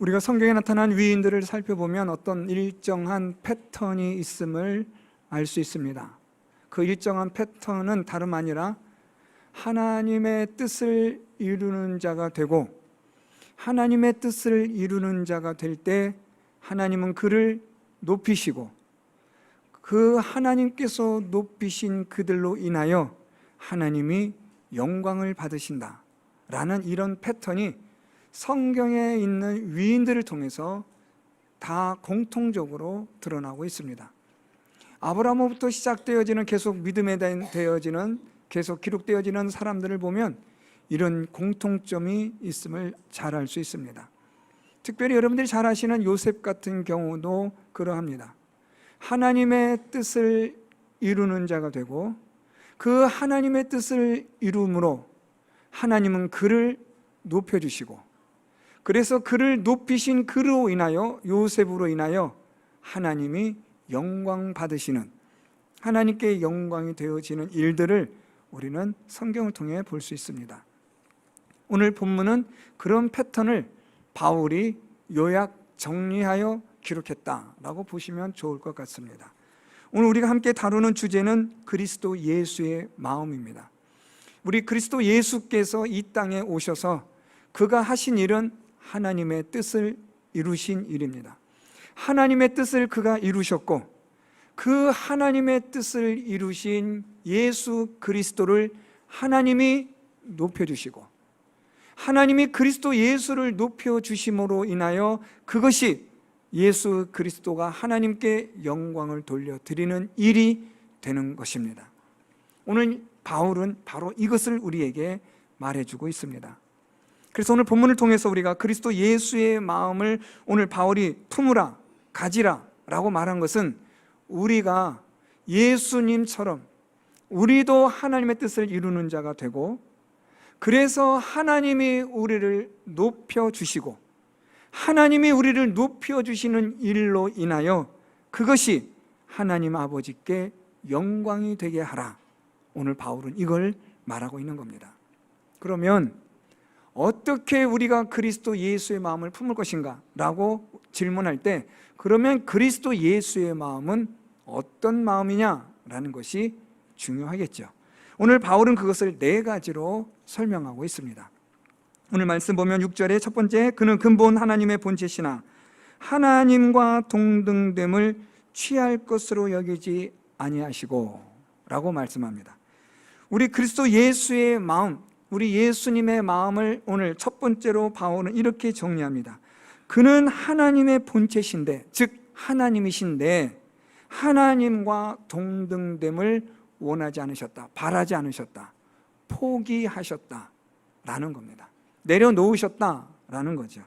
우리가 성경에 나타난 위인들을 살펴보면 어떤 일정한 패턴이 있음을 알 수 있습니다. 그 일정한 패턴은 다름 아니라 하나님의 뜻을 이루는 자가 되고, 하나님의 뜻을 이루는 자가 될 때 하나님은 그를 높이시고, 그 하나님께서 높이신 그들로 인하여 하나님이 영광을 받으신다 라는 이런 패턴이 성경에 있는 위인들을 통해서 다 공통적으로 드러나고 있습니다. 아브라함부터 시작되어지는, 계속 믿음에 되어지는, 계속 기록되어지는 사람들을 보면 이런 공통점이 있음을 잘 알 수 있습니다. 특별히 여러분들이 잘 아시는 요셉 같은 경우도 그러합니다. 하나님의 뜻을 이루는 자가 되고, 그 하나님의 뜻을 이루므로 하나님은 그를 높여주시고, 그래서 그를 높이신 그로 인하여, 요셉으로 인하여 하나님이 영광 받으시는, 하나님께 영광이 되어지는 일들을 우리는 성경을 통해 볼 수 있습니다. 오늘 본문은 그런 패턴을 바울이 요약 정리하여 기록했다라고 보시면 좋을 것 같습니다. 오늘 우리가 함께 다루는 주제는 그리스도 예수의 마음입니다. 우리 그리스도 예수께서 이 땅에 오셔서 그가 하신 일은 하나님의 뜻을 이루신 일입니다. 하나님의 뜻을 그가 이루셨고, 그 하나님의 뜻을 이루신 예수 그리스도를 하나님이 높여주시고, 하나님이 그리스도 예수를 높여주심으로 인하여 그것이 예수 그리스도가 하나님께 영광을 돌려드리는 일이 되는 것입니다. 오늘 바울은 바로 이것을 우리에게 말해주고 있습니다. 그래서 오늘 본문을 통해서 우리가 그리스도 예수의 마음을 오늘 바울이 품으라, 가지라 라고 말한 것은, 우리가 예수님처럼 우리도 하나님의 뜻을 이루는 자가 되고, 그래서 하나님이 우리를 높여주시고, 하나님이 우리를 높여주시는 일로 인하여 그것이 하나님 아버지께 영광이 되게 하라. 오늘 바울은 이걸 말하고 있는 겁니다. 그러면 어떻게 우리가 그리스도 예수의 마음을 품을 것인가 라고 질문할 때, 그러면 그리스도 예수의 마음은 어떤 마음이냐라는 것이 중요하겠죠. 오늘 바울은 그것을 4가지로 설명하고 있습니다. 오늘 말씀 보면 6절에 첫 번째, 그는 근본 하나님의 본체시나 하나님과 동등됨을 취할 것으로 여기지 아니하시고 라고 말씀합니다. 우리 그리스도 예수의 마음, 우리 예수님의 마음을 오늘 첫 번째로 바울은 이렇게 정리합니다. 그는 하나님의 본체신데, 즉 하나님이신데 하나님과 동등됨을 원하지 않으셨다, 바라지 않으셨다, 포기하셨다라는 겁니다. 내려놓으셨다라는 거죠.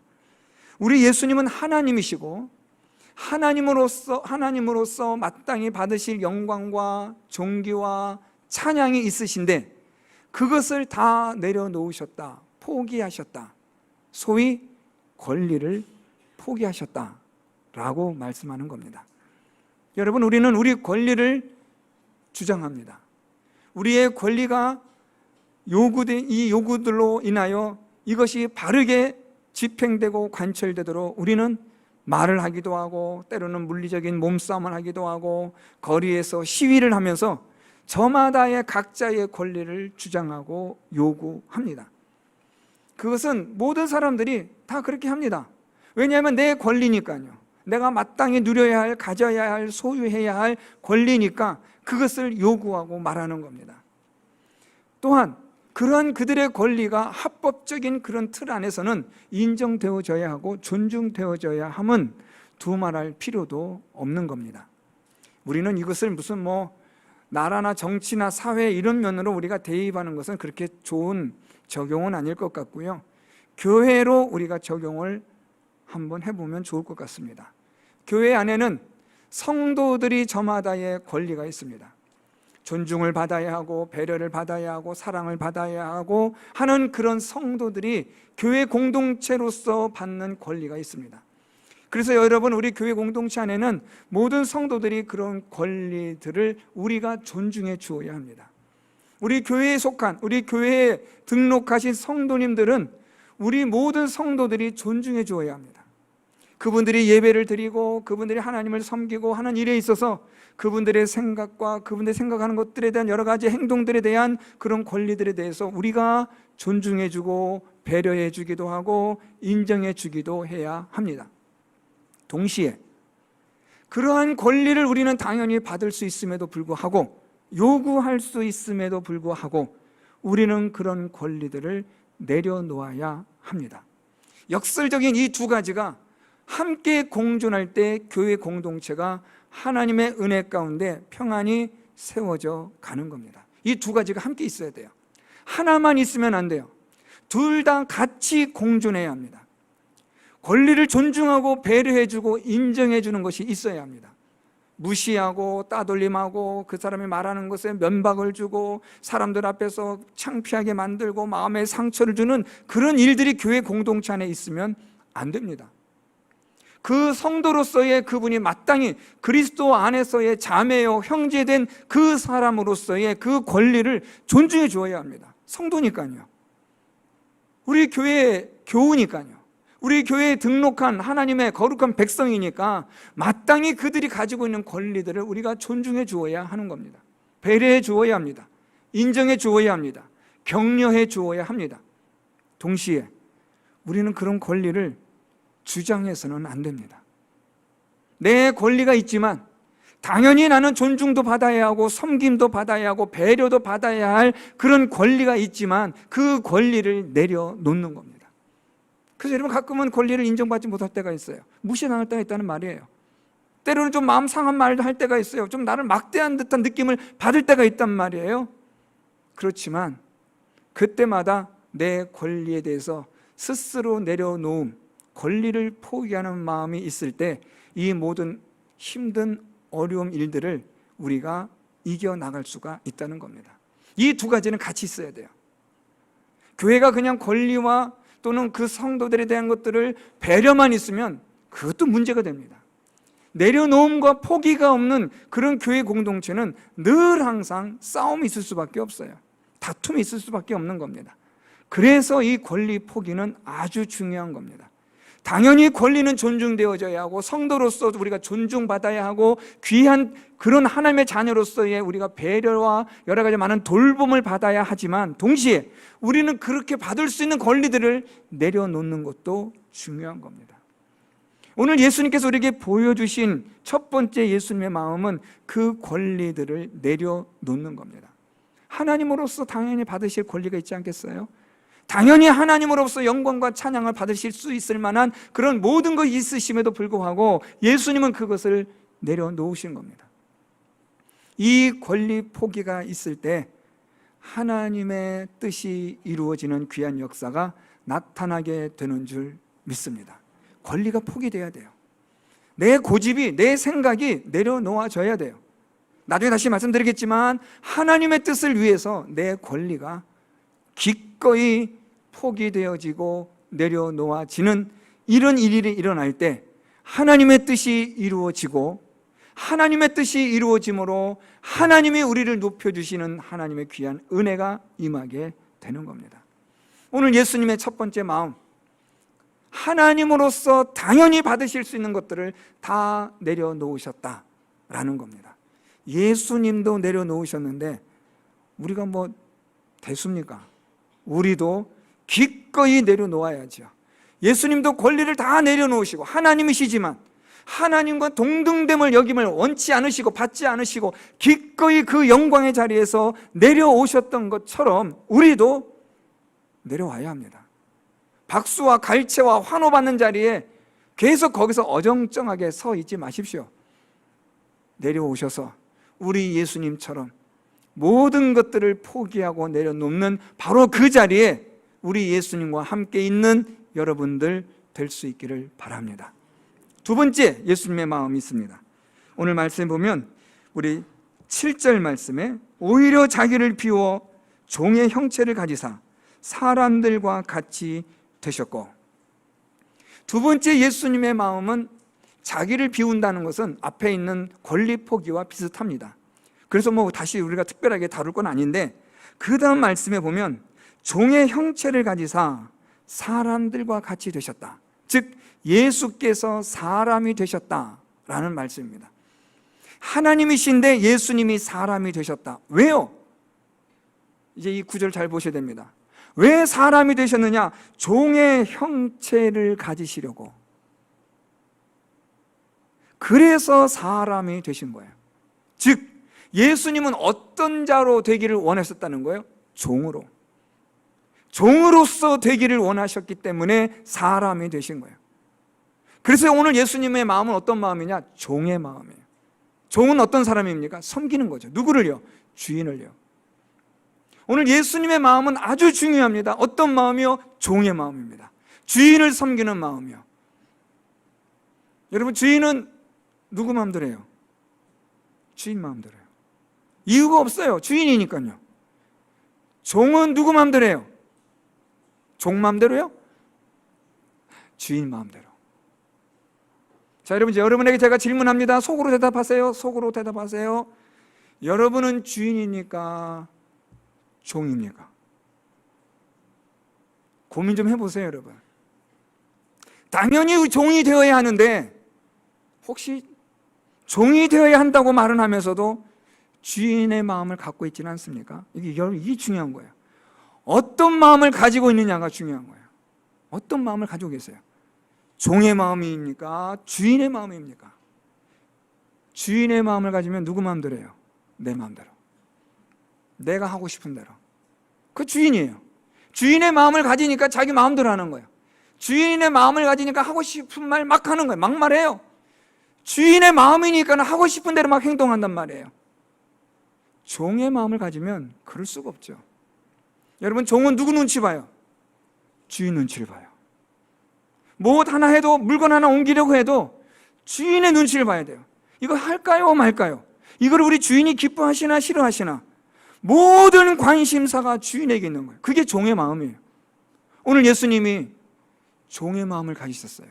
우리 예수님은 하나님이시고 하나님으로서 마땅히 받으실 영광과 존귀와 찬양이 있으신데 그것을 다 내려놓으셨다, 포기하셨다, 소위 권리를 포기하셨다라고 말씀하는 겁니다. 여러분, 우리는 우리 권리를 주장합니다. 우리의 권리가 요구된 이 요구들로 인하여 이것이 바르게 집행되고 관철되도록 우리는 말을 하기도 하고, 때로는 물리적인 몸싸움을 하기도 하고, 거리에서 시위를 하면서 저마다의 각자의 권리를 주장하고 요구합니다. 그것은 모든 사람들이 다 그렇게 합니다. 왜냐하면 내 권리니까요. 내가 마땅히 누려야 할, 가져야 할, 소유해야 할 권리니까 그것을 요구하고 말하는 겁니다. 또한 그러한 그들의 권리가 합법적인 그런 틀 안에서는 인정되어져야 하고 존중되어져야 함은 두말할 필요도 없는 겁니다. 우리는 이것을 무슨 나라나 정치나 사회 이런 면으로 우리가 대입하는 것은 그렇게 좋은 적용은 아닐 것 같고요. 교회로 우리가 적용을 한번 해보면 좋을 것 같습니다. 교회 안에는 성도들이 저마다의 권리가 있습니다. 존중을 받아야 하고, 배려를 받아야 하고, 사랑을 받아야 하고 하는 그런 성도들이 교회 공동체로서 받는 권리가 있습니다. 그래서 여러분, 우리 교회 공동체 안에는 모든 성도들이 그런 권리들을 우리가 존중해 주어야 합니다. 우리 교회에 속한, 우리 교회에 등록하신 성도님들은 우리 모든 성도들이 존중해 주어야 합니다. 그분들이 예배를 드리고 그분들이 하나님을 섬기고 하는 일에 있어서 그분들의 생각과 그분들이 생각하는 것들에 대한 여러 가지 행동들에 대한 그런 권리들에 대해서 우리가 존중해주고 배려해주기도 하고 인정해주기도 해야 합니다. 동시에 그러한 권리를 우리는 당연히 받을 수 있음에도 불구하고, 요구할 수 있음에도 불구하고 우리는 그런 권리들을 내려놓아야 합니다. 역설적인 이 두 가지가 함께 공존할 때 교회 공동체가 하나님의 은혜 가운데 평안히 세워져 가는 겁니다. 이 두 가지가 함께 있어야 돼요. 하나만 있으면 안 돼요. 둘 다 같이 공존해야 합니다. 권리를 존중하고 배려해주고 인정해주는 것이 있어야 합니다. 무시하고 따돌림하고 그 사람이 말하는 것에 면박을 주고 사람들 앞에서 창피하게 만들고 마음에 상처를 주는 그런 일들이 교회 공동체 안에 있으면 안 됩니다. 그 성도로서의 그분이 마땅히 그리스도 안에서의 자매요 형제된 그 사람으로서의 그 권리를 존중해 주어야 합니다. 성도니까요. 우리 교회의 교우니까요. 우리 교회에 등록한 하나님의 거룩한 백성이니까 마땅히 그들이 가지고 있는 권리들을 우리가 존중해 주어야 하는 겁니다. 배려해 주어야 합니다. 인정해 주어야 합니다. 격려해 주어야 합니다. 동시에 우리는 그런 권리를 주장해서는 안 됩니다. 내 권리가 있지만 당연히 나는 존중도 받아야 하고 섬김도 받아야 하고 배려도 받아야 할 그런 권리가 있지만 그 권리를 내려놓는 겁니다. 그래서 여러분 가끔은 권리를 인정받지 못할 때가 있어요. 무시당할 때가 있다는 말이에요. 때로는 좀 마음 상한 말도 할 때가 있어요. 좀 나를 막대한 듯한 느낌을 받을 때가 있단 말이에요. 그렇지만 그때마다 내 권리에 대해서 스스로 내려놓음, 권리를 포기하는 마음이 있을 때 이 모든 힘든 어려움 일들을 우리가 이겨나갈 수가 있다는 겁니다. 이 두 가지는 같이 있어야 돼요. 교회가 그냥 권리와 또는 그 성도들에 대한 것들을 배려만 있으면 그것도 문제가 됩니다. 내려놓음과 포기가 없는 그런 교회 공동체는 늘 항상 싸움이 있을 수밖에 없어요. 다툼이 있을 수밖에 없는 겁니다. 그래서 이 권리 포기는 아주 중요한 겁니다. 당연히 권리는 존중되어져야 하고 성도로서 우리가 존중받아야 하고 귀한 그런 하나님의 자녀로서의 우리가 배려와 여러 가지 많은 돌봄을 받아야 하지만 동시에 우리는 그렇게 받을 수 있는 권리들을 내려놓는 것도 중요한 겁니다. 오늘 예수님께서 우리에게 보여주신 첫 번째 예수님의 마음은 그 권리들을 내려놓는 겁니다. 하나님으로서 당연히 받으실 권리가 있지 않겠어요? 당연히 하나님으로서 영광과 찬양을 받으실 수 있을 만한 그런 모든 것이 있으심에도 불구하고 예수님은 그것을 내려놓으신 겁니다. 이 권리 포기가 있을 때 하나님의 뜻이 이루어지는 귀한 역사가 나타나게 되는 줄 믿습니다. 권리가 포기돼야 돼요. 내 고집이, 내 생각이 내려놓아져야 돼요. 나중에 다시 말씀드리겠지만 하나님의 뜻을 위해서 내 권리가 기꺼이 포기되어지고 내려놓아지는 이런 일이 일어날 때 하나님의 뜻이 이루어지고 하나님의 뜻이 이루어짐으로 하나님이 우리를 높여주시는 하나님의 귀한 은혜가 임하게 되는 겁니다. 오늘 예수님의 첫 번째 마음, 하나님으로서 당연히 받으실 수 있는 것들을 다 내려놓으셨다라는 겁니다. 예수님도 내려놓으셨는데 우리가 뭐 됐습니까? 우리도 기꺼이 내려놓아야죠. 예수님도 권리를 다 내려놓으시고 하나님이시지만 하나님과 동등됨을 여김을 원치 않으시고 받지 않으시고 기꺼이 그 영광의 자리에서 내려오셨던 것처럼 우리도 내려와야 합니다. 박수와 갈채와 환호받는 자리에 계속 거기서 어정쩡하게 서 있지 마십시오. 내려오셔서 우리 예수님처럼 모든 것들을 포기하고 내려놓는 바로 그 자리에 우리 예수님과 함께 있는 여러분들 될 수 있기를 바랍니다. 두 번째 예수님의 마음이 있습니다. 오늘 말씀에 보면 우리 7절 말씀에 오히려 자기를 비워 종의 형체를 가지사 사람들과 같이 되셨고, 두 번째 예수님의 마음은 자기를 비운다는 것은 앞에 있는 권리 포기와 비슷합니다. 그래서 뭐 다시 우리가 특별하게 다룰 건 아닌데 그 다음 말씀에 보면 종의 형체를 가지사 사람들과 같이 되셨다. 즉 예수께서 사람이 되셨다라는 말씀입니다. 하나님이신데 예수님이 사람이 되셨다. 왜요? 이제 이 구절 잘 보셔야 됩니다. 왜 사람이 되셨느냐? 종의 형체를 가지시려고. 그래서 사람이 되신 거예요. 즉 예수님은 어떤 자로 되기를 원하셨다는 거예요? 종으로서 되기를 원하셨기 때문에 사람이 되신 거예요. 그래서 오늘 예수님의 마음은 어떤 마음이냐? 종의 마음이에요. 종은 어떤 사람입니까? 섬기는 거죠. 누구를요? 주인을요. 오늘 예수님의 마음은 아주 중요합니다. 어떤 마음이요? 종의 마음입니다. 주인을 섬기는 마음이요. 여러분, 주인은 누구 마음대로 해요? 주인 마음대로 해요. 이유가 없어요. 주인이니까요. 종은 누구 마음대로 해요? 종 마음대로요? 주인 마음대로. 자, 여러분, 이제 여러분에게 제가 질문합니다. 속으로 대답하세요. 속으로 대답하세요. 여러분은 주인입니까? 종입니까? 고민 좀 해보세요, 여러분. 당연히 종이 되어야 하는데 혹시 종이 되어야 한다고 말은 하면서도 주인의 마음을 갖고 있지는 않습니까? 이게 중요한 거예요. 어떤 마음을 가지고 있느냐가 중요한 거예요. 어떤 마음을 가지고 계세요? 종의 마음입니까? 주인의 마음입니까? 주인의 마음을 가지면 누구 마음대로 해요? 내 마음대로. 내가 하고 싶은 대로. 그 주인이에요. 주인의 마음을 가지니까 자기 마음대로 하는 거예요. 주인의 마음을 가지니까 하고 싶은 말 막 하는 거예요. 막 말해요. 주인의 마음이니까 하고 싶은 대로 막 행동한단 말이에요. 종의 마음을 가지면 그럴 수가 없죠. 여러분, 종은 누구 눈치 봐요? 주인 눈치를 봐요. 무엇 하나 해도, 물건 하나 옮기려고 해도 주인의 눈치를 봐야 돼요. 이거 할까요 말까요? 이걸 우리 주인이 기뻐하시나 싫어하시나, 모든 관심사가 주인에게 있는 거예요. 그게 종의 마음이에요. 오늘 예수님이 종의 마음을 가지셨어요.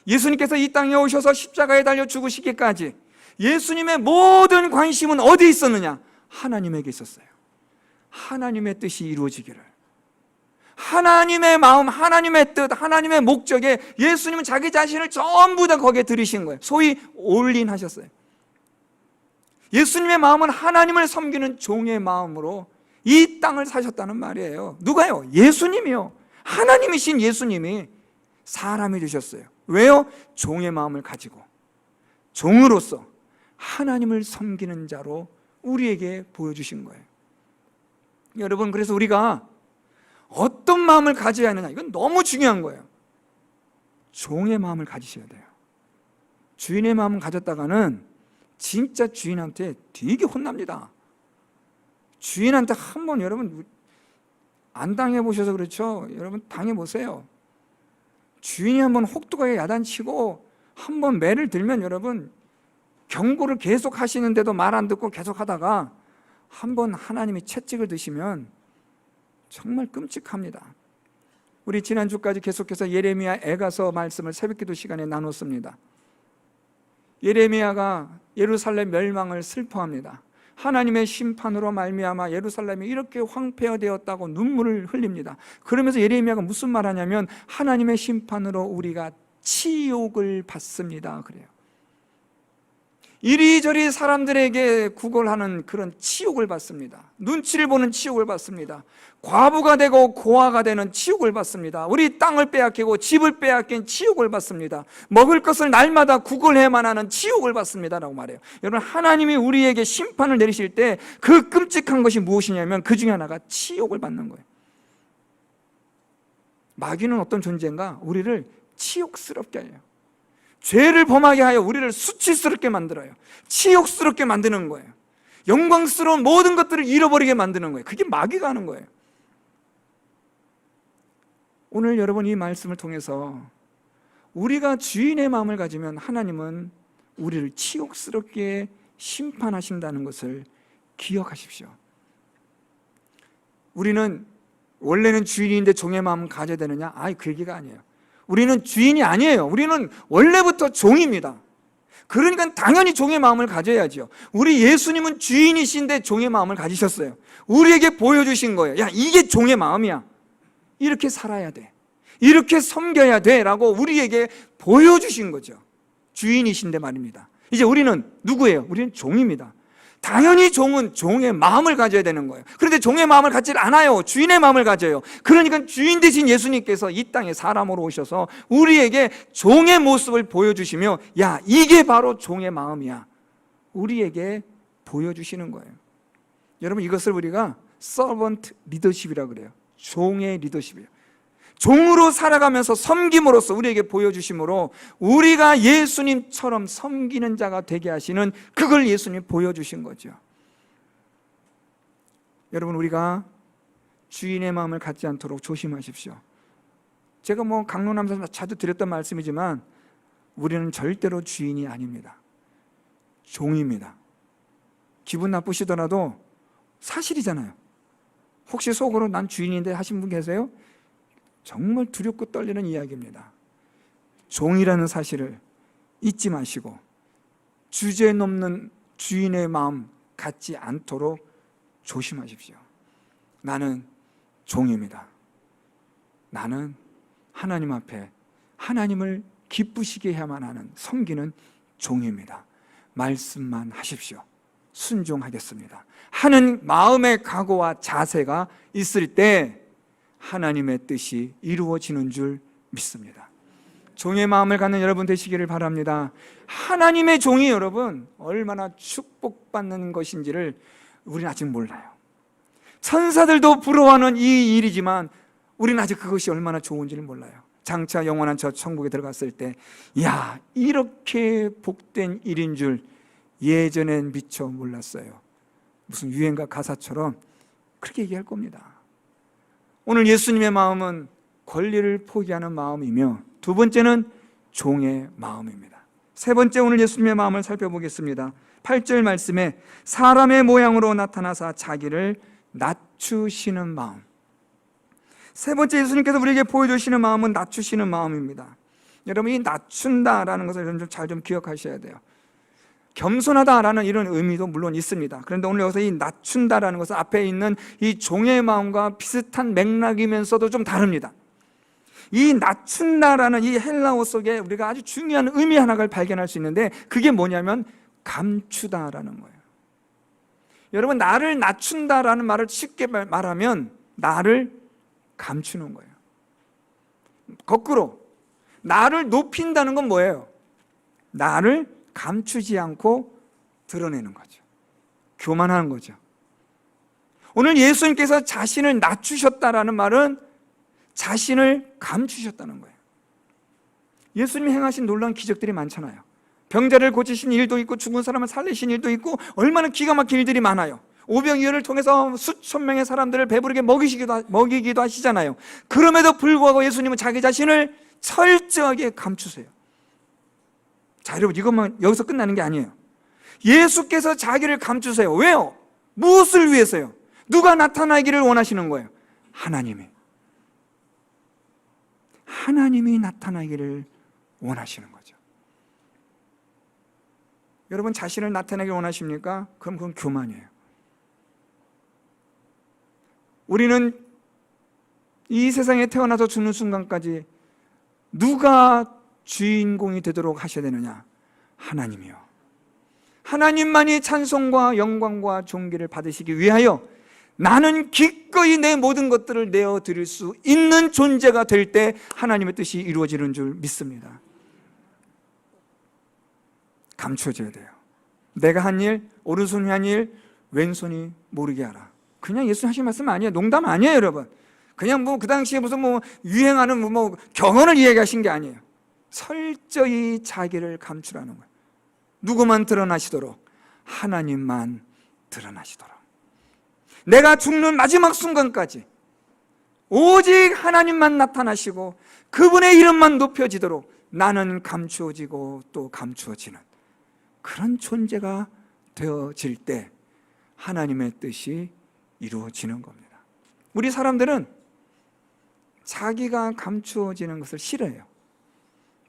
예수님께서 이 땅에 오셔서 십자가에 달려 죽으시기까지 예수님의 모든 관심은 어디에 있었느냐? 하나님에게 있었어요. 하나님의 뜻이 이루어지기를, 하나님의 마음, 하나님의 뜻, 하나님의 목적에 예수님은 자기 자신을 전부 다 거기에 들이신 거예요. 소위 올인하셨어요. 예수님의 마음은 하나님을 섬기는 종의 마음으로 이 땅을 사셨다는 말이에요. 누가요? 예수님이요. 하나님이신 예수님이 사람이 되셨어요. 왜요? 종의 마음을 가지고 종으로서 하나님을 섬기는 자로 우리에게 보여주신 거예요. 여러분, 그래서 우리가 어떤 마음을 가져야 하느냐, 이건 너무 중요한 거예요. 종의 마음을 가지셔야 돼요. 주인의 마음을 가졌다가는 진짜 주인한테 되게 혼납니다. 주인한테 한번, 여러분 안 당해보셔서 그렇죠? 여러분 당해보세요. 주인이 한번 혹독하게 야단치고 한번 매를 들면 여러분 경고를 계속 하시는데도 말 안 듣고 계속 하다가 한번 하나님이 채찍을 드시면 정말 끔찍합니다. 우리 지난주까지 계속해서 예레미야 애가서 말씀을 새벽기도 시간에 나눴습니다. 예레미야가 예루살렘 멸망을 슬퍼합니다. 하나님의 심판으로 말미암아 예루살렘이 이렇게 황폐화되었다고 눈물을 흘립니다. 그러면서 예레미야가 무슨 말하냐면 하나님의 심판으로 우리가 치욕을 받습니다. 그래요. 이리저리 사람들에게 구걸하는 그런 치욕을 받습니다. 눈치를 보는 치욕을 받습니다. 과부가 되고 고아가 되는 치욕을 받습니다. 우리 땅을 빼앗기고 집을 빼앗긴 치욕을 받습니다. 먹을 것을 날마다 구걸해야만 하는 치욕을 받습니다라고 말해요. 여러분, 하나님이 우리에게 심판을 내리실 때 그 끔찍한 것이 무엇이냐면 그 중에 하나가 치욕을 받는 거예요. 마귀는 어떤 존재인가? 우리를 치욕스럽게 해요. 죄를 범하게 하여 우리를 수치스럽게 만들어요. 치욕스럽게 만드는 거예요. 영광스러운 모든 것들을 잃어버리게 만드는 거예요. 그게 마귀가 하는 거예요. 오늘 여러분 이 말씀을 통해서 우리가 주인의 마음을 가지면 하나님은 우리를 치욕스럽게 심판하신다는 것을 기억하십시오. 우리는 원래는 주인인데 종의 마음을 가져야 되느냐? 그 얘기가 아니에요. 우리는 주인이 아니에요. 우리는 원래부터 종입니다. 그러니까 당연히 종의 마음을 가져야죠. 우리 예수님은 주인이신데 종의 마음을 가지셨어요. 우리에게 보여주신 거예요. 야, 이게 종의 마음이야. 이렇게 살아야 돼. 이렇게 섬겨야 돼라고 우리에게 보여주신 거죠. 주인이신데 말입니다. 이제 우리는 누구예요? 우리는 종입니다. 당연히 종은 종의 마음을 가져야 되는 거예요. 그런데 종의 마음을 갖지 않아요. 주인의 마음을 가져요. 그러니까 주인 되신 예수님께서 이 땅에 사람으로 오셔서 우리에게 종의 모습을 보여주시며, 야, 이게 바로 종의 마음이야, 우리에게 보여주시는 거예요. 여러분, 이것을 우리가 서번트 리더십이라고 그래요. 종의 리더십이에요. 종으로 살아가면서 섬김으로써 우리에게 보여주심으로 우리가 예수님처럼 섬기는 자가 되게 하시는, 그걸 예수님이 보여주신 거죠. 여러분, 우리가 주인의 마음을 갖지 않도록 조심하십시오. 제가 강론하면서 자주 드렸던 말씀이지만 우리는 절대로 주인이 아닙니다. 종입니다. 기분 나쁘시더라도 사실이잖아요. 혹시 속으로 난 주인인데 하신 분 계세요? 정말 두렵고 떨리는 이야기입니다. 종이라는 사실을 잊지 마시고 주제 넘는 주인의 마음 갖지 않도록 조심하십시오. 나는 종입니다. 나는 하나님 앞에 하나님을 기쁘시게 해야만 하는 섬기는 종입니다. 말씀만 하십시오. 순종하겠습니다 하는 마음의 각오와 자세가 있을 때 하나님의 뜻이 이루어지는 줄 믿습니다. 종의 마음을 갖는 여러분 되시기를 바랍니다. 하나님의 종이 여러분 얼마나 축복받는 것인지를 우리는 아직 몰라요. 천사들도 부러워하는 이 일이지만 우리는 아직 그것이 얼마나 좋은지를 몰라요. 장차 영원한 저 천국에 들어갔을 때, 야, 이렇게 복된 일인 줄 예전엔 미처 몰랐어요. 무슨 유행가 가사처럼 그렇게 얘기할 겁니다. 오늘 예수님의 마음은 권리를 포기하는 마음이며, 두 번째는 종의 마음입니다. 세 번째, 오늘 예수님의 마음을 살펴보겠습니다. 8절 말씀에 사람의 모양으로 나타나사 자기를 낮추시는 마음. 세 번째, 예수님께서 우리에게 보여주시는 마음은 낮추시는 마음입니다. 여러분, 이 낮춘다라는 것을 여러분 잘 좀 기억하셔야 돼요. 겸손하다라는 이런 의미도 물론 있습니다. 그런데 오늘 여기서 이 낮춘다라는 것은 앞에 있는 이 종의 마음과 비슷한 맥락이면서도 좀 다릅니다. 이 낮춘다라는 이 헬라어 속에 우리가 아주 중요한 의미 하나를 발견할 수 있는데, 그게 뭐냐면 감추다라는 거예요. 여러분, 나를 낮춘다라는 말을 쉽게 말하면 나를 감추는 거예요. 거꾸로 나를 높인다는 건 뭐예요? 나를 감추지 않고 드러내는 거죠. 교만하는 거죠. 오늘 예수님께서 자신을 낮추셨다라는 말은 자신을 감추셨다는 거예요. 예수님이 행하신 놀라운 기적들이 많잖아요. 병자를 고치신 일도 있고 죽은 사람을 살리신 일도 있고 얼마나 기가 막힌 일들이 많아요. 오병이어를 통해서 수천 명의 사람들을 배부르게 먹이기도 하시잖아요. 그럼에도 불구하고 예수님은 자기 자신을 철저하게 감추세요. 자, 여러분, 이것만 여기서 끝나는 게 아니에요. 예수께서 자기를 감추세요. 왜요? 무엇을 위해서요? 누가 나타나기를 원하시는 거예요? 하나님이 나타나기를 원하시는 거죠. 여러분, 자신을 나타내기를 원하십니까? 그럼 그건 교만이에요. 우리는 이 세상에 태어나서 죽는 순간까지 누가 주인공이 되도록 하셔야 되느냐? 하나님이요. 하나님만이 찬송과 영광과 존귀를 받으시기 위하여 나는 기꺼이 내 모든 것들을 내어드릴 수 있는 존재가 될 때 하나님의 뜻이 이루어지는 줄 믿습니다. 감춰져야 돼요. 내가 한 일, 오른손이 한 일, 왼손이 모르게 하라. 그냥 예수님 하신 말씀 아니에요. 농담 아니에요, 여러분. 그냥 그 당시에 무슨 유행하는 경언을 이야기하신 게 아니에요. 철저히 자기를 감추라는 거예요. 누구만 드러나시도록? 하나님만 드러나시도록. 내가 죽는 마지막 순간까지 오직 하나님만 나타나시고 그분의 이름만 높여지도록 나는 감추어지고 또 감추어지는 그런 존재가 되어질 때 하나님의 뜻이 이루어지는 겁니다. 우리 사람들은 자기가 감추어지는 것을 싫어해요.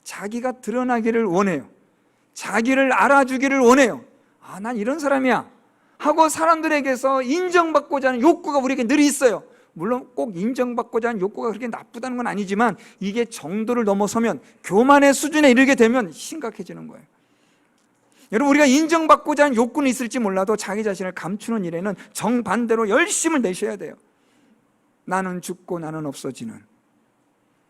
자기가 드러나기를 원해요. 자기를 알아주기를 원해요. 난 이런 사람이야 하고 사람들에게서 인정받고자 하는 욕구가 우리에게 늘 있어요. 물론 꼭 인정받고자 하는 욕구가 그렇게 나쁘다는 건 아니지만 이게 정도를 넘어서면 교만의 수준에 이르게 되면 심각해지는 거예요. 여러분, 우리가 인정받고자 하는 욕구는 있을지 몰라도 자기 자신을 감추는 일에는 정반대로 열심을 내셔야 돼요. 나는 죽고 나는 없어지는,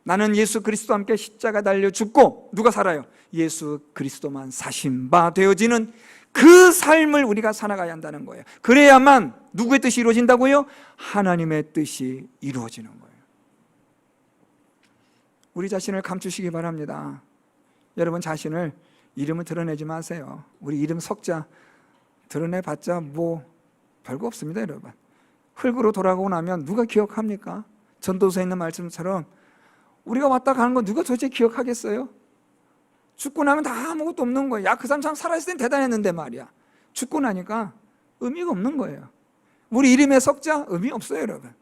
나는 예수 그리스도와 함께 십자가 달려 죽고 누가 살아요? 예수 그리스도만 사신 바 되어지는 그 삶을 우리가 살아가야 한다는 거예요. 그래야만 누구의 뜻이 이루어진다고요? 하나님의 뜻이 이루어지는 거예요. 우리 자신을 감추시기 바랍니다. 여러분 자신을 이름을 드러내지 마세요. 우리 이름 석자 드러내봤자 뭐 별거 없습니다. 여러분, 흙으로 돌아가고 나면 누가 기억합니까? 전도서에 있는 말씀처럼 우리가 왔다 가는 거 누가 도대체 기억하겠어요? 죽고 나면 다 아무것도 없는 거예요. 야, 그 사람 참 살아있을 땐 대단했는데 말이야. 죽고 나니까 의미가 없는 거예요. 우리 이름의 석자 의미 없어요. 여러분,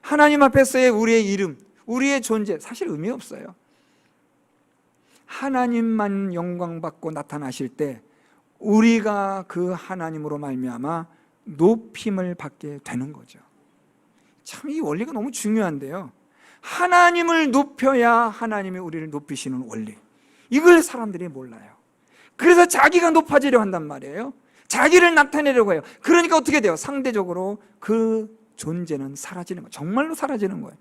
하나님 앞에서의 우리의 이름, 우리의 존재 사실 의미 없어요. 하나님만 영광받고 나타나실 때 우리가 그 하나님으로 말미암아 높임을 받게 되는 거죠. 참 이 원리가 너무 중요한데요, 하나님을 높여야 하나님이 우리를 높이시는 원리, 이걸 사람들이 몰라요. 그래서 자기가 높아지려 한단 말이에요. 자기를 나타내려고 해요. 그러니까 어떻게 돼요? 상대적으로 그 존재는 사라지는 거예요. 정말로 사라지는 거예요.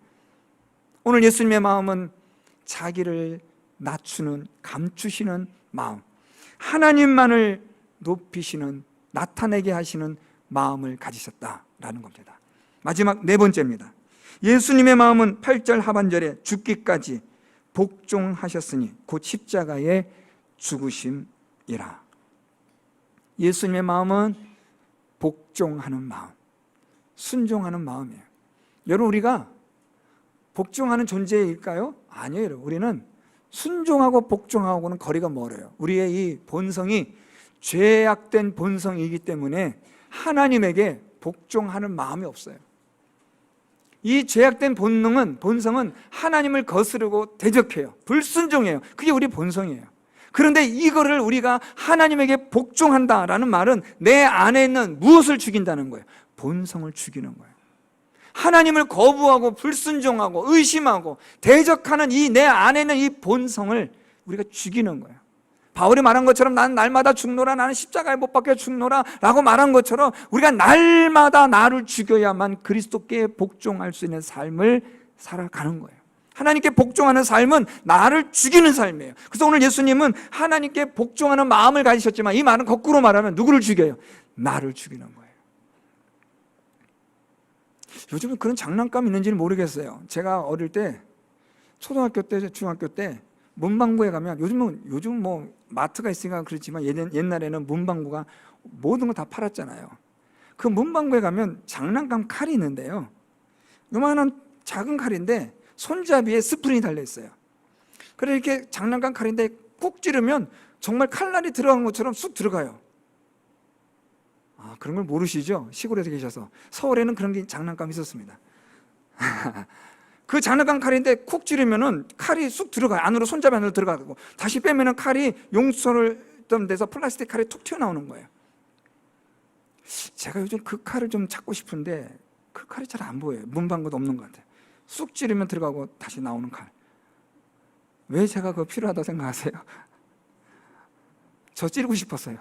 오늘 예수님의 마음은 자기를 낮추는, 감추시는 마음, 하나님만을 높이시는, 나타내게 하시는 마음을 가지셨다라는 겁니다. 마지막 네 번째입니다. 예수님의 마음은 8절 하반절에 죽기까지 복종하셨으니 곧 십자가에 죽으심이라. 예수님의 마음은 복종하는 마음, 순종하는 마음이에요. 여러분, 우리가 복종하는 존재일까요? 아니에요. 여러분, 우리는 순종하고 복종하고는 거리가 멀어요. 우리의 이 본성이 죄악된 본성이기 때문에 하나님에게 복종하는 마음이 없어요. 이 죄악된 본성은 하나님을 거스르고 대적해요. 불순종해요. 그게 우리 본성이에요. 그런데 이거를 우리가 하나님에게 복종한다라는 말은 내 안에 있는 무엇을 죽인다는 거예요? 본성을 죽이는 거예요. 하나님을 거부하고 불순종하고 의심하고 대적하는 이 내 안에 있는 이 본성을 우리가 죽이는 거예요. 바울이 말한 것처럼 나는 날마다 죽노라, 나는 십자가에 못 박혀 죽노라 라고 말한 것처럼 우리가 날마다 나를 죽여야만 그리스도께 복종할 수 있는 삶을 살아가는 거예요. 하나님께 복종하는 삶은 나를 죽이는 삶이에요. 그래서 오늘 예수님은 하나님께 복종하는 마음을 가지셨지만 이 말은 거꾸로 말하면 누구를 죽여요? 나를 죽이는 거예요. 요즘은 그런 장난감 있는지는 모르겠어요. 제가 어릴 때, 초등학교 때, 중학교 때 문방구에 가면, 요즘 뭐 마트가 있으니까 그렇지만 옛날에는 문방구가 모든 거 다 팔았잖아요. 그 문방구에 가면 장난감 칼이 있는데요, 요만한 작은 칼인데 손잡이에 스프링이 달려있어요. 그래서 이렇게 장난감 칼인데 꾹 찌르면 정말 칼날이 들어간 것처럼 쑥 들어가요. 아, 그런 걸 모르시죠? 시골에서 계셔서. 서울에는 그런 게 장난감이 있었습니다. 그 장난감 칼인데 쿡 찌르면은 칼이 쑥 들어가요. 안으로, 손잡이 안으로 들어가고, 다시 빼면은 칼이 용서를 돼서 플라스틱 칼이 툭 튀어나오는 거예요. 제가 요즘 그 칼을 좀 찾고 싶은데 그 칼이 잘 안 보여요. 문방구도 없는 것 같아요. 쑥 찌르면 들어가고 다시 나오는 칼. 왜 제가 그거 필요하다고 생각하세요? 저 찌르고 싶었어요.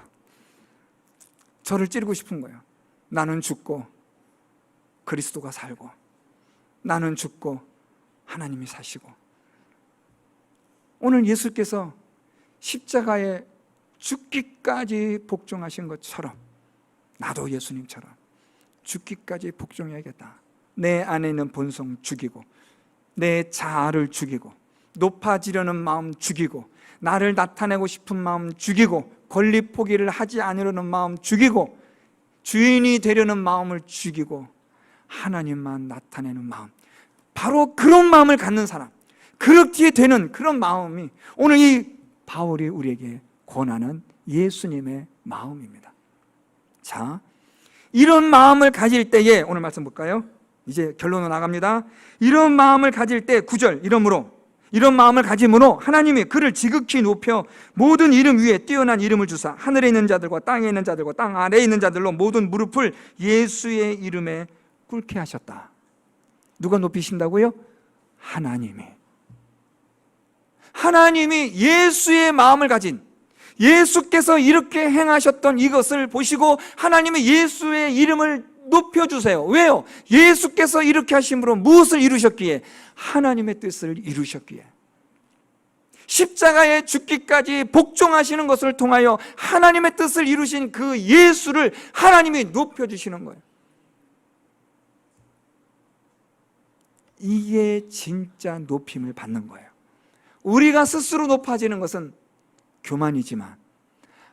저를 찌르고 싶은 거예요. 나는 죽고 그리스도가 살고, 나는 죽고 하나님이 사시고. 오늘 예수께서 십자가에 죽기까지 복종하신 것처럼 나도 예수님처럼 죽기까지 복종해야겠다. 내 안에 있는 본성 죽이고, 내 자아를 죽이고, 높아지려는 마음 죽이고, 나를 나타내고 싶은 마음 죽이고, 권리 포기를 하지 않으려는 마음 죽이고, 주인이 되려는 마음을 죽이고, 하나님만 나타내는 마음, 바로 그런 마음을 갖는 사람, 그렇게 되는 그런 마음이 오늘 이 바울이 우리에게 권하는 예수님의 마음입니다. 자, 이런 마음을 가질 때에, 오늘 말씀 볼까요? 이제 결론으로 나갑니다. 이런 마음을 가질 때 9절, 이런 마음을 가짐으로 하나님이 그를 지극히 높여 모든 이름 위에 뛰어난 이름을 주사 하늘에 있는 자들과 땅에 있는 자들과 땅 아래에 있는 자들로 모든 무릎을 예수의 이름에 꿇게 하셨다. 누가 높이신다고요? 하나님이 예수의 마음을 가진, 예수께서 이렇게 행하셨던 이것을 보시고 하나님이 예수의 이름을 높여주세요. 왜요? 예수께서 이렇게 하심으로 무엇을 이루셨기에? 하나님의 뜻을 이루셨기에. 십자가에 죽기까지 복종하시는 것을 통하여 하나님의 뜻을 이루신 그 예수를 하나님이 높여주시는 거예요. 이게 진짜 높임을 받는 거예요. 우리가 스스로 높아지는 것은 교만이지만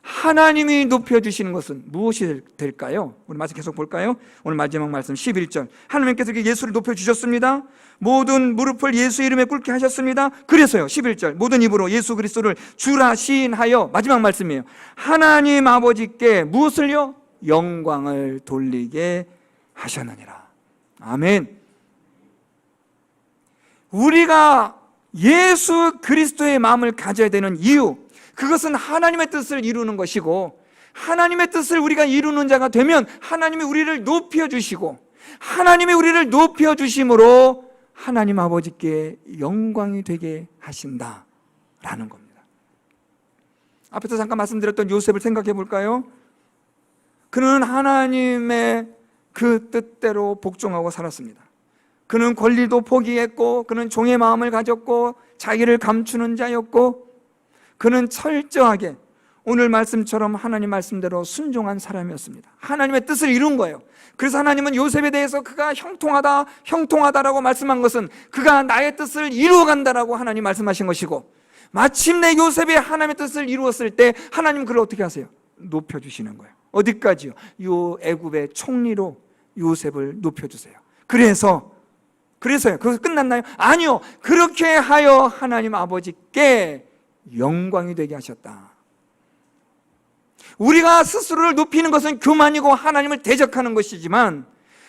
하나님이 높여주시는 것은 무엇이 될까요? 우리 말씀 계속 볼까요? 오늘 마지막 말씀 11절, 하나님께서 예수를 높여주셨습니다. 모든 무릎을 예수 이름에 꿇게 하셨습니다. 그래서요, 11절, 모든 입으로 예수 그리스도를 주라 시인하여, 마지막 말씀이에요, 하나님 아버지께 무엇을요? 영광을 돌리게 하셨느니라. 아멘. 우리가 예수 그리스도의 마음을 가져야 되는 이유, 그것은 하나님의 뜻을 이루는 것이고, 하나님의 뜻을 우리가 이루는 자가 되면 하나님이 우리를 높여주시고, 하나님이 우리를 높여주심으로 하나님 아버지께 영광이 되게 하신다라는 겁니다. 앞에서 잠깐 말씀드렸던 요셉을 생각해 볼까요? 그는 하나님의 그 뜻대로 복종하고 살았습니다. 그는 권리도 포기했고, 그는 종의 마음을 가졌고, 자기를 감추는 자였고, 그는 철저하게 오늘 말씀처럼 하나님 말씀대로 순종한 사람이었습니다. 하나님의 뜻을 이룬 거예요. 그래서 하나님은 요셉에 대해서 그가 형통하다라고 말씀한 것은 그가 나의 뜻을 이루어간다라고 하나님 말씀하신 것이고, 마침내 요셉이 하나님의 뜻을 이루었을 때 하나님 그를 어떻게 하세요? 높여주시는 거예요. 어디까지요? 요 애굽의 총리로 요셉을 높여주세요. 그래서요. 그것이 끝났나요? 아니요. 그렇게 하여 하나님 아버지께 영광이 되게 하셨다. 우리가 스스로를 높이는 것은 교만이고 하나님을 대적하는 것이지만,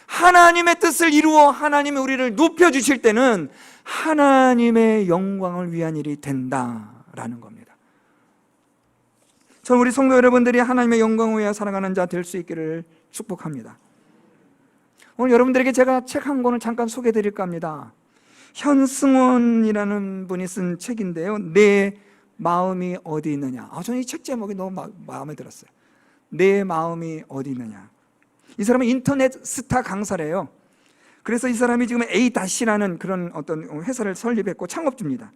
하나님의 뜻을 이루어 하나님이 우리를 높여주실 때는 하나님의 영광을 위한 일이 된다라는 겁니다. 저는 우리 성도 여러분들이 하나님의 영광을 위하여 살아가는 자 될 수 있기를 축복합니다. 오늘 여러분들에게 제가 책 한 권을 잠깐 소개해 드릴까 합니다. 현승원이라는 분이 쓴 책인데요, 내 마음이 어디 있느냐. 저는 이 책 제목이 너무 마음에 들었어요. 내 마음이 어디 있느냐. 이 사람은 인터넷 스타 강사래요. 그래서 이 사람이 지금 A-라는 그런 어떤 회사를 설립했고 창업주입니다.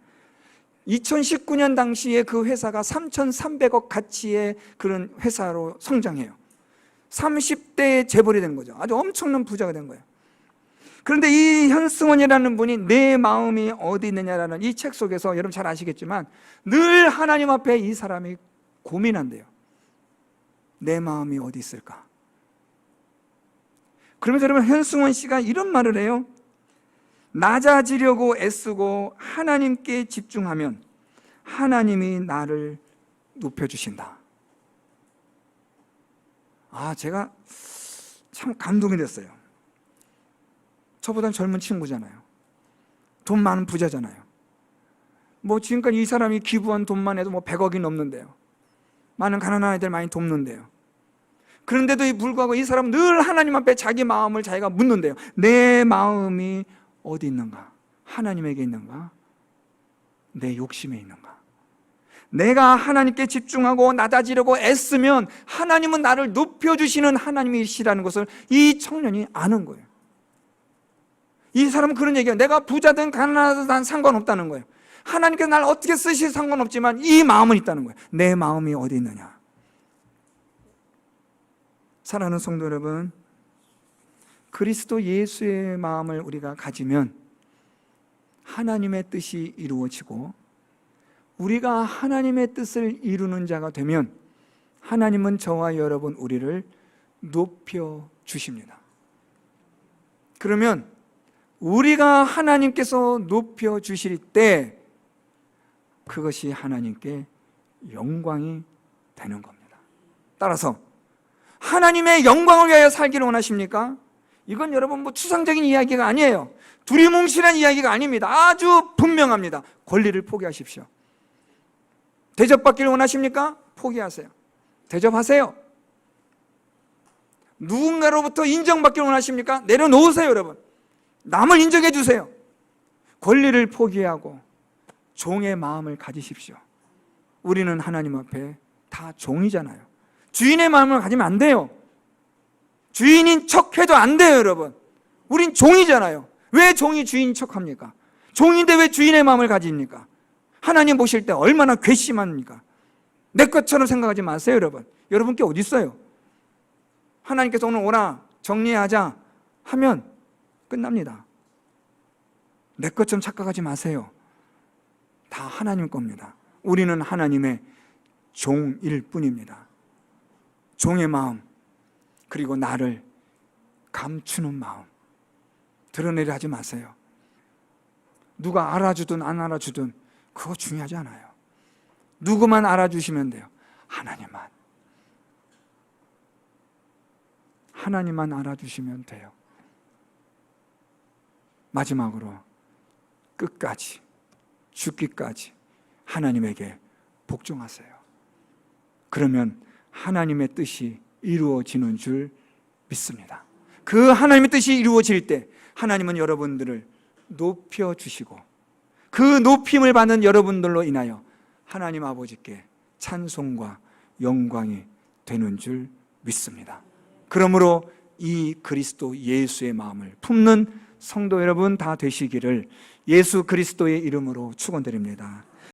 2019년 당시에 그 회사가 3,300억 가치의 그런 회사로 성장해요. 30대에 재벌이 된 거죠. 아주 엄청난 부자가 된 거예요. 그런데 이 현승원이라는 분이 내 마음이 어디 있느냐라는 이 책 속에서 여러분 잘 아시겠지만 늘 하나님 앞에 이 사람이 고민한대요. 내 마음이 어디 있을까? 그러면서 여러분 현승원 씨가 이런 말을 해요. 낮아지려고 애쓰고 하나님께 집중하면 하나님이 나를 높여주신다. 제가 참 감동이 됐어요. 저보단 젊은 친구잖아요. 돈 많은 부자잖아요. 지금까지 이 사람이 기부한 돈만 해도 100억이 넘는데요. 많은 가난한 아이들 많이 돕는데요. 그런데도 불구하고 이 사람은 늘 하나님 앞에 자기 마음을 자기가 묻는데요. 내 마음이 어디 있는가? 하나님에게 있는가? 내 욕심에 있는가? 내가 하나님께 집중하고 낮아지려고 애쓰면 하나님은 나를 높여주시는 하나님이시라는 것을 이 청년이 아는 거예요. 이 사람은 그런 얘기예요. 내가 부자든 가난하든 난 상관없다는 거예요. 하나님께서 나를 어떻게 쓰실 상관없지만 이 마음은 있다는 거예요. 내 마음이 어디 있느냐. 사랑하는 성도 여러분, 그리스도 예수의 마음을 우리가 가지면 하나님의 뜻이 이루어지고, 우리가 하나님의 뜻을 이루는 자가 되면 하나님은 저와 여러분 우리를 높여주십니다. 그러면 우리가 하나님께서 높여주실 때 그것이 하나님께 영광이 되는 겁니다. 따라서 하나님의 영광을 위하여 살기를 원하십니까? 이건 여러분 추상적인 이야기가 아니에요. 두리뭉실한 이야기가 아닙니다. 아주 분명합니다. 권리를 포기하십시오. 대접받기를 원하십니까? 포기하세요. 대접하세요. 누군가로부터 인정받기를 원하십니까? 내려놓으세요, 여러분. 남을 인정해 주세요. 권리를 포기하고 종의 마음을 가지십시오. 우리는 하나님 앞에 다 종이잖아요. 주인의 마음을 가지면 안 돼요. 주인인 척해도 안 돼요, 여러분. 우린 종이잖아요. 왜 종이 주인 척합니까? 종인데 왜 주인의 마음을 가집니까? 하나님 보실 때 얼마나 괘씸합니까? 내 것처럼 생각하지 마세요, 여러분. 여러분께 어디 있어요? 하나님께서 오늘 오라 정리하자 하면 끝납니다. 내 것처럼 착각하지 마세요. 다 하나님 겁니다. 우리는 하나님의 종일 뿐입니다. 종의 마음, 그리고 나를 감추는 마음 드러내려 하지 마세요. 누가 알아주든 안 알아주든 그거 중요하지 않아요. 누구만 알아주시면 돼요. 하나님만 알아주시면 돼요. 마지막으로 끝까지, 죽기까지 하나님에게 복종하세요. 그러면 하나님의 뜻이 이루어지는 줄 믿습니다. 그 하나님의 뜻이 이루어질 때 하나님은 여러분들을 높여주시고 그 높임을 받는 여러분들로 인하여 하나님 아버지께 찬송과 영광이 되는 줄 믿습니다. 그러므로 이 그리스도 예수의 마음을 품는 성도 여러분 다 되시기를 예수 그리스도의 이름으로 축원드립니다.